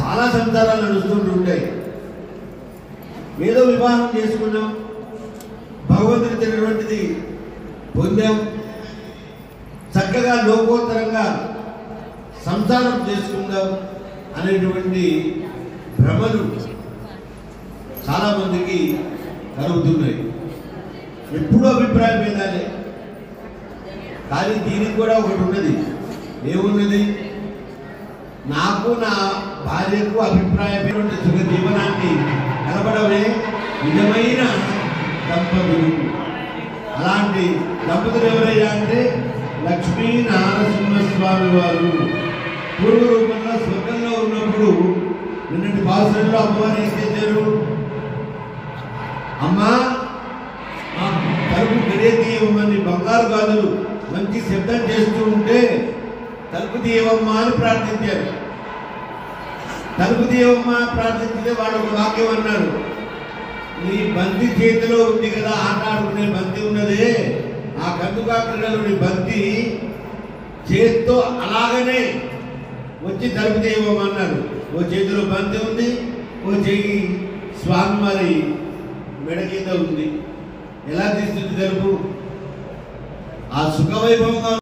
చాలా సంతానాలు నడుస్తుంటాయి. ఏదో వివాహం చేసుకున్నాం, భగవంతుడి తినటువంటిది పొందాం, చక్కగా లోకోత్తరంగా సంసారం చేసుకుందాం అనేటువంటి భ్రమలు చాలా మందికి కలుగుతున్నాయి. ఎప్పుడూ అభిప్రాయం వినాలి, కానీ దీనికి కూడా ఒకటి ఉన్నది. ఏమున్నది? నాకు నా భార్యకు అభిప్రాయమైన సుఖ జీవనాన్ని కలపడమే నిజమైన దంపతులు. అలాంటి దంపతులు ఎవరయ్యా అంటే లక్ష్మీ నారసింహస్వామి వారు. పూర్వ రూపంలో స్వర్గంలో ఉన్నప్పుడు నిన్నటి భాషల్లో అమ్మవారు ఏం చేశారు? అమ్మా తలుపు గడియతీయమని బంగారు గాజులు మంచి శబ్దం చేస్తూ ఉంటే తలుపు తీయవమ్మా అని ప్రార్థించారు. తలుపు తీయవమ్మా ప్రార్థించితే వాడు ఒక వాక్యం అన్నారు, నీ బంతి చేతిలో ఉంది కదా, ఆట ఆడుకునే బంతి ఉన్నదే, ఆ కందుకా క్రీడలోని బంతి చేతితో అలాగనే వచ్చి తలుపు తీయవమ్మన్నారు. ఓ చేతిలో బంతి ఉంది, ఓ చెయ్యి స్వామివారి మెడ కింద ఉంది. ఎలా తీస్తుంది తలుపు? ఆ సుఖవైభవంగా